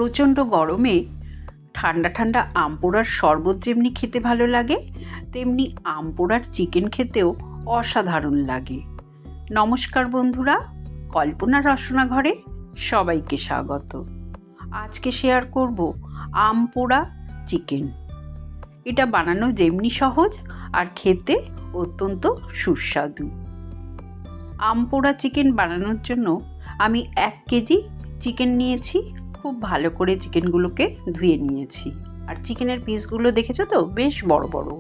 প্রচণ্ড গরমে ঠান্ডা ঠান্ডা আম পোড়ার শরবত যেমনি খেতে ভালো লাগে, তেমনি আম পোড়ার চিকেন খেতেও অসাধারণ লাগে। নমস্কার বন্ধুরা, কল্পনার রসনা ঘরে সবাইকে স্বাগত। আজকে শেয়ার করব আম পোড়া চিকেন। এটা বানানো যেমনি সহজ আর খেতে অত্যন্ত সুস্বাদু। আম পোড়া চিকেন বানানোর জন্য আমি 1 কেজি চিকেন নিয়েছি। খুব ভালো করে চিকেনগুলোকে ধুয়ে নিয়েছি। আর চিকেনের পিসগুলো দেখেছো তো, বেশ বড় বড়।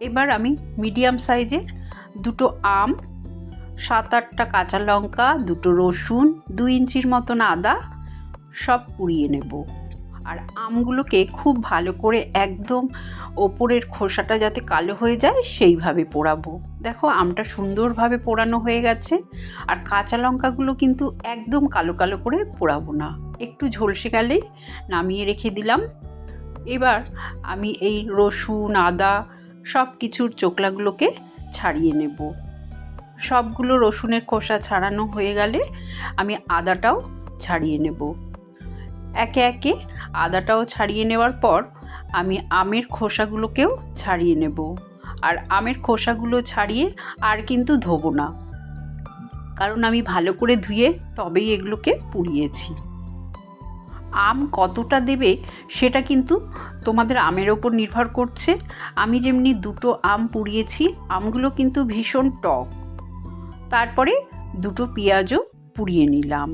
এবার আমি মিডিয়াম সাইজের 2টো আম, 7-8টা কাঁচা লঙ্কা, 2টো রসুন, 2 ইঞ্চির মতন আদা সব পুড়িয়ে নেব। আর আমগুলোকে খুব ভালো করে একদম ওপরের খোসাটা যাতে কালো হয়ে যায় সেইভাবে পোড়াবো। দেখো আমটা সুন্দরভাবে পোড়ানো হয়ে গেছে। আর কাঁচা লঙ্কাগুলো কিন্তু একদম কালো কালো করে পোড়াবো না, একটু ঝলসে গেলেই নামিয়ে রেখে দিলাম। এবার আমি এই রসুন আদা সব কিছুর চোকলাগুলোকে ছাড়িয়ে নেব। সবগুলো রসুনের খোসা ছাড়ানো হয়ে গেলে আমি আদাটাও ছাড়িয়ে নেব। একে একে আদাটাও ছাড়িয়ে নেওয়ার পর আমি আমের খোসাগুলোকেও ছাড়িয়ে নেব। আর আমের খোসাগুলো ছাড়িয়ে আর কিন্তু ধোবো না, কারণ আমি ভালো করে ধুয়ে তবেই এগুলোকে পুড়িয়েছি। আম কতটা দেবে সেটা কিন্তু তোমাদের আমের ওপর নির্ভর করছে। আমি যেমনি 2টো আম পুড়িয়েছি, আমগুলো কিন্তু ভীষণ টক। তারপরে 2টো পেঁয়াজও পুড়িয়ে নিলাম।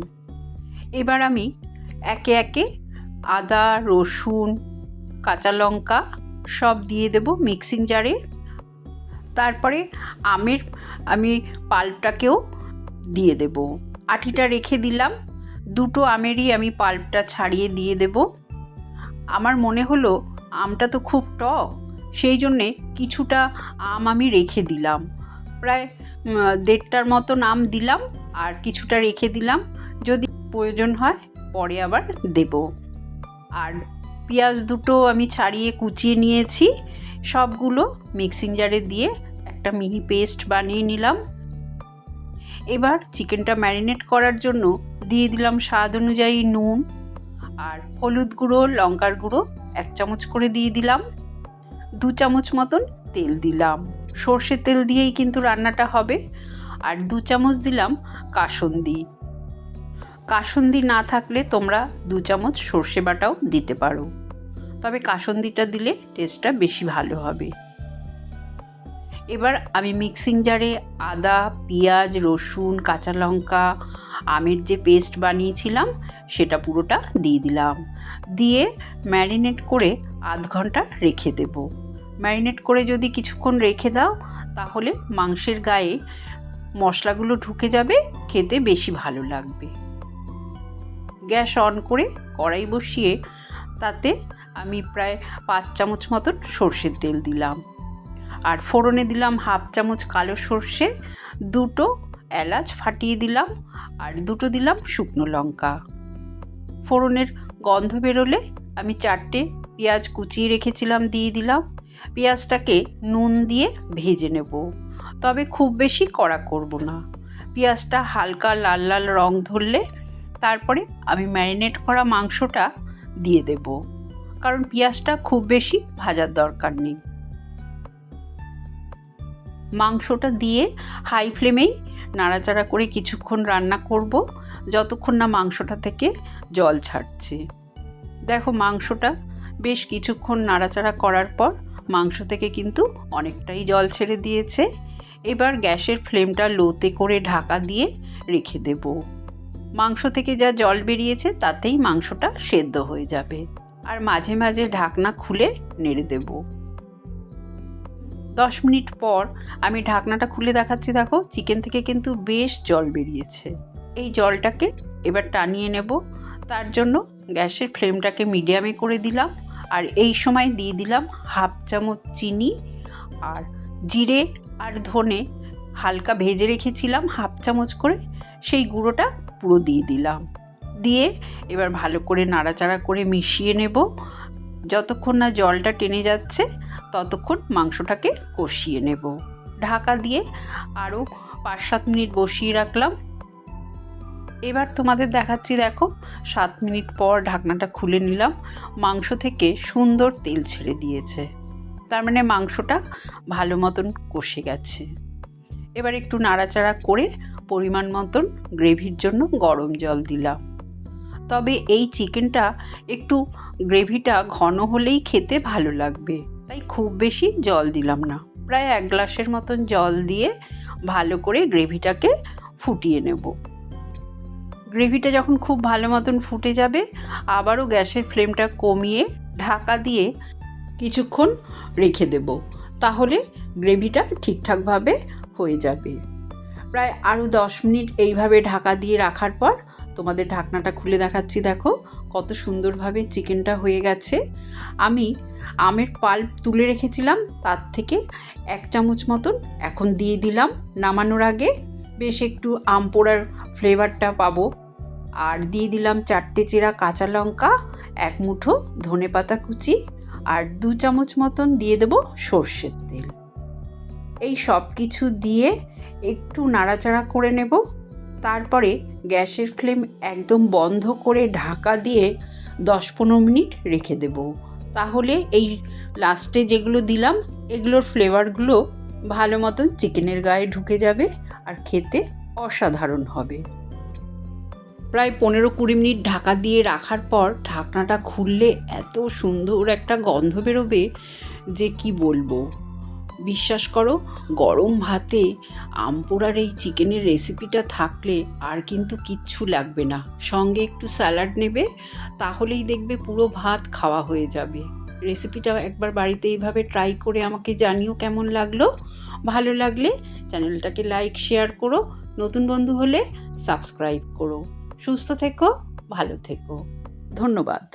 এবার আমি একে একে আদা, রসুন, কাঁচা লঙ্কা সব দিয়ে দেব মিক্সিং জারে। তারপরে আমি পাল্পটাকেও দিয়ে দেব। আটিটা রেখে দিলাম। 2টো আমেরই আমি পাল্পটা ছাড়িয়ে দিয়ে দেব। আমার মনে হলো আমটা তো খুব টক, সেই জন্যে কিছুটা আম আমি রেখে দিলাম। প্রায় 1.5টার মতন আম দিলাম আর কিছুটা রেখে দিলাম, যদি প্রয়োজন হয় পরে আবার দেব। আর পেঁয়াজ 2টো আমি ছাড়িয়ে কুচিয়ে নিয়েছি, সবগুলো মিক্সিং জারে দিয়ে একটা মিহি পেস্ট বানিয়ে নিলাম। এবার চিকেনটা ম্যারিনেট করার জন্য দিয়ে দিলাম স্বাদ অনুযায়ী নুন, আর হলুদ গুঁড়ো, লঙ্কার গুঁড়ো 1 চামচ করে দিয়ে দিলাম। 2 চামচ মতন তেল দিলাম। সর্ষের তেল দিয়েই কিন্তু রান্নাটা হবে। আর 2 চামচ দিলাম কাসুন্দি। কাসুন্দি না থাকলে তোমরা 2 চামচ সর্ষে বাটাও দিতে পারো, তবে কাসুন্দিটা দিলে টেস্টটা বেশি ভালো হবে। এবার আমি মিক্সিং জারে আদা, পেঁয়াজ, রসুন, কাঁচা লঙ্কা, আমের যে পেস্ট বানিয়েছিলাম সেটা পুরোটা দিয়ে দিলাম। দিয়ে ম্যারিনেট করে আধ ঘন্টা রেখে দেব। ম্যারিনেট করে যদি কিছুক্ষণ রেখে দাও তাহলে মাংসের গায়ে মশলাগুলো ঢুকে যাবে, খেতে বেশি ভালো লাগবে। গ্যাস অন করে কড়াই বসিয়ে তাতে আমি প্রায় 5 চামচ মতন সর্ষের তেল দিলাম। আর ফোড়নে দিলাম 1/2 চামচ কালো সর্ষে, 2টো এলাচ ফাটিয়ে দিলাম, আর 2টো দিলাম শুকনো লঙ্কা। ফোড়নের গন্ধ বেরোলে আমি 4টে পেঁয়াজ কুচিয়ে রেখেছিলাম দিয়ে দিলাম। পেঁয়াজটাকে নুন দিয়ে ভেজে নেব, তবে খুব বেশি কড়া করব না। পেঁয়াজটা হালকা লাল লাল রং ধরলে তারপরে আমি ম্যারিনেট করা মাংসটা দিয়ে দেব, কারণ পেঁয়াজটা খুব বেশি ভাজার দরকার নেই। মাংসটা দিয়ে হাই ফ্লেমেই নাড়াচাড়া করে কিছুক্ষণ রান্না করব, যতক্ষণ না মাংসটা থেকে জল ছাড়ছে। দেখো মাংসটা বেশ কিছুক্ষণ নাড়াচাড়া করার পর মাংস থেকে কিন্তু অনেকটাই জল ছেড়ে দিয়েছে। এবার গ্যাসের ফ্লেমটা লোতে করে ঢাকা দিয়ে রেখে দেব। মাংস থেকে যা জল বেরিয়েছে তাতেই মাংসটা সেদ্ধ হয়ে যাবে। আর মাঝে মাঝে ঢাকনা খুলে নেড়ে দেব। 10 মিনিট পর আমি ঢাকনাটা খুলে দেখাচ্ছি। দেখো চিকেন থেকে কিন্তু বেশ জল বেরিয়েছে। এই জলটাকে এবার টানিয়ে নেব। তার জন্য গ্যাসের ফ্লেমটাকে মিডিয়ামে করে দিলাম। আর এই সময় দিয়ে দিলাম 1/2 চামচ চিনি, আর জিরে আর ধনে হালকা ভেজে রেখেছিলাম 1/2 চামচ করে, সেই গুঁড়োটা পুরো দিয়ে দিলাম। দিয়ে এবার ভালো করে নাড়াচাড়া করে মিশিয়ে নেব। যতক্ষণ না জলটা টেনে যাচ্ছে ততক্ষণ মাংসটাকে কষিয়ে নেব। ঢাকা দিয়ে আরও 5-7 মিনিট বসিয়ে রাখলাম। এবার তোমাদের দেখাচ্ছি, দেখো 7 মিনিট পর ঢাকনাটা খুলে নিলাম। মাংস থেকে সুন্দর তেল ছেড়ে দিয়েছে, তার মানে মাংসটা ভালো মতন কষে গেছে। এবার একটু নাড়াচাড়া করে পরিমাণ মতন গ্রেভির জন্য গরম জল দিলাম। তবে এই চিকেনটা একটু গ্রেভিটা ঘন হলেই খেতে ভালো লাগবে, তাই খুব বেশি জল দিলাম না। প্রায় 1 গ্লাসের মতন জল দিয়ে ভালো করে গ্রেভিটাকে ফুটিয়ে নেব। গ্রেভিটা যখন খুব ভালো মতন ফুটে যাবে, আবারও গ্যাসের ফ্লেমটা কমিয়ে ঢাকা দিয়ে কিছুক্ষণ রেখে দেব, তাহলে গ্রেভিটা ঠিকঠাকভাবে হয়ে যাবে। প্রায় আরও 10 মিনিট এইভাবে ঢাকা দিয়ে রাখার পর তোমাদের ঢাকনাটা খুলে দেখাচ্ছি, দেখো কত সুন্দরভাবে চিকেনটা হয়ে গেছে। আমি আমের পাল্প তুলে রেখেছিলাম, তার থেকে 1 চামচ মতন এখন দিয়ে দিলাম নামানোর আগে, বেশ একটু আম পোড়ার ফ্লেভারটা পাবো। আর দিয়ে দিলাম 4টে চেরা কাঁচা লঙ্কা, 1 মুঠো ধনেপাতা কুচি, আর 2 চামচ মতন দিয়ে দেব সর্ষের তেল। এই সব কিছু দিয়ে একটু নাড়াচাড়া করে নেব। তারপরে গ্যাসের ফ্লেম একদম বন্ধ করে ঢাকা দিয়ে 10-15 মিনিট রেখে দেব। তাহলে এই লাস্টে যেগুলো দিলাম এগুলোর ফ্লেভারগুলো ভালো মতন চিকেনের গায়ে ঢুকে যাবে আর খেতে অসাধারণ হবে। প্রায় 15-20 মিনিট ঢাকা দিয়ে রাখার পর ঢাকনাটা খুললে এত সুন্দর একটা গন্ধ বেরোবে যে কি বলবো। বিশ্বাস করো, গরম ভাতে আম পোড়ার এই চিকেনের রেসিপিটা থাকলে আর কিন্তু কিচ্ছু লাগবে না। সঙ্গে একটু স্যালাড নেবে, তাহলেই দেখবে পুরো ভাত খাওয়া হয়ে যাবে। রেসিপিটা একবার বাড়িতে এইভাবে ট্রাই করে আমাকে জানিও কেমন লাগলো। ভালো লাগলে চ্যানেলটাকে লাইক শেয়ার করো, নতুন বন্ধু হলে সাবস্ক্রাইব করো। সুস্থ থেকো, ভালো থেকো, ধন্যবাদ।